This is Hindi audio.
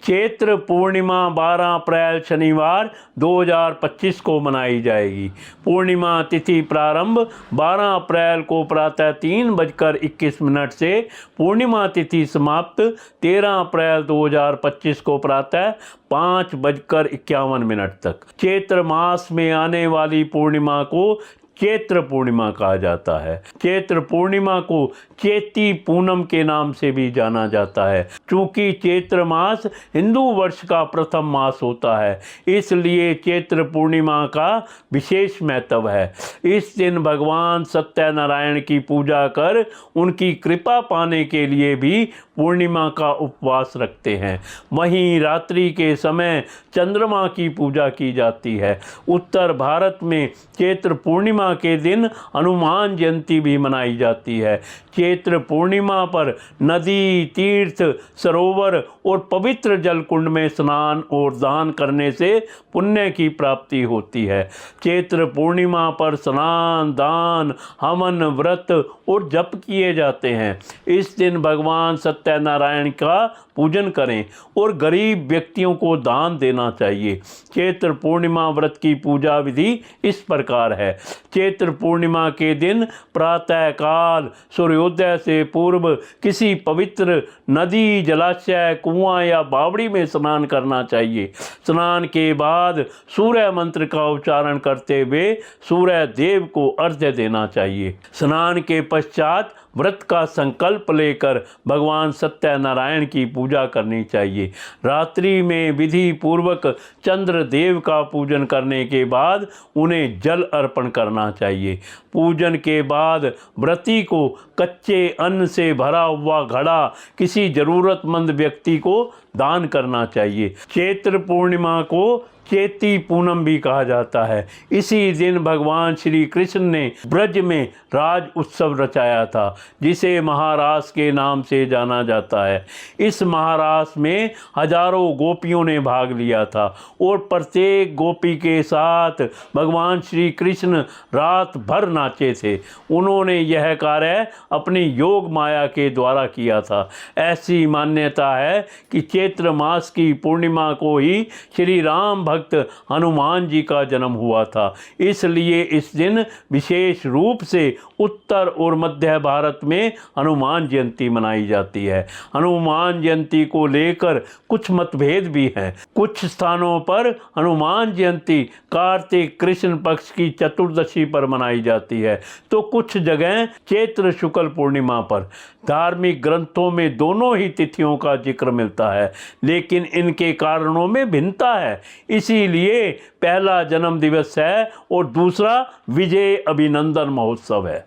चैत्र पूर्णिमा 12 अप्रैल शनिवार 2025 को मनाई जाएगी। पूर्णिमा तिथि प्रारंभ 12 अप्रैल को प्रातः 3:21 से पूर्णिमा तिथि समाप्त 13 अप्रैल 2025 को प्रातः 5:51 तक। चैत्र मास में आने वाली पूर्णिमा को चैत्र पूर्णिमा कहा जाता है। चैत्र पूर्णिमा को चैती पूनम के नाम से भी जाना जाता है। चूँकि चैत्र मास हिंदू वर्ष का प्रथम मास होता है, इसलिए चैत्र पूर्णिमा का विशेष महत्व है। इस दिन भगवान सत्यनारायण की पूजा कर उनकी कृपा पाने के लिए भी पूर्णिमा का उपवास रखते हैं। वहीं रात्रि के समय चंद्रमा की पूजा की जाती है। उत्तर भारत में चैत्र पूर्णिमा के दिन हनुमान जयंती भी मनाई जाती है। चैत्र पूर्णिमा पर नदी, तीर्थ, सरोवर और पवित्र जल कुंड में स्नान और दान करने से पुण्य की प्राप्ति होती है। चैत्र पूर्णिमा पर स्नान, दान, हवन, व्रत और जप किए जाते हैं। इस दिन भगवान सत्यनारायण का पूजन करें और गरीब व्यक्तियों को दान देना चाहिए। चैत्र पूर्णिमा व्रत की पूजा विधि इस प्रकार है। चैत्र पूर्णिमा के दिन प्रातः काल सूर्योदय से पूर्व किसी पवित्र नदी, जलाशय, कुआं या बावड़ी में स्नान करना चाहिए। स्नान के बाद सूर्य मंत्र का उच्चारण करते हुए सूर्य देव को अर्घ्य देना चाहिए। स्नान के पश्चात व्रत का संकल्प लेकर भगवान सत्यनारायण की पूजा करनी चाहिए। रात्रि में विधि पूर्वक चंद्र देव का पूजन करने के बाद उन्हें जल अर्पण करना चाहिए। पूजन के बाद व्रती को कच्चे अन्न से भरा हुआ घड़ा किसी जरूरतमंद व्यक्ति को दान करना चाहिए। चैत्र पूर्णिमा को चैती पूनम भी कहा जाता है। इसी दिन भगवान श्री कृष्ण ने ब्रज में राज उत्सव रचाया था, जिसे महारास के नाम से जाना जाता है। इस महारास में हजारों गोपियों ने भाग लिया था और प्रत्येक गोपी के साथ भगवान श्री कृष्ण रात भर नाचे थे। उन्होंने यह कार्य अपनी योग माया के द्वारा किया था। ऐसी मान्यता है कि चैत्र मास की पूर्णिमा को ही श्री राम भक्त हनुमान जी का जन्म हुआ था। इसलिए इस दिन विशेष रूप से उत्तर और मध्य भारत में हनुमान जयंती मनाई जाती है। हनुमान जयंती को लेकर कुछ मतभेद भी हैं। कुछ स्थानों पर हनुमान जयंती कार्तिक कृष्ण पक्ष की चतुर्दशी पर मनाई जाती है, तो कुछ जगह चैत्र शुक्ल पूर्णिमा पर। धार्मिक ग्रंथों में दोनों ही तिथियों का जिक्र मिलता है, लेकिन इनके कारणों में भिन्नता है। इसीलिए पहला जन्म दिवस है और दूसरा विजय अभिनंदन महोत्सव है।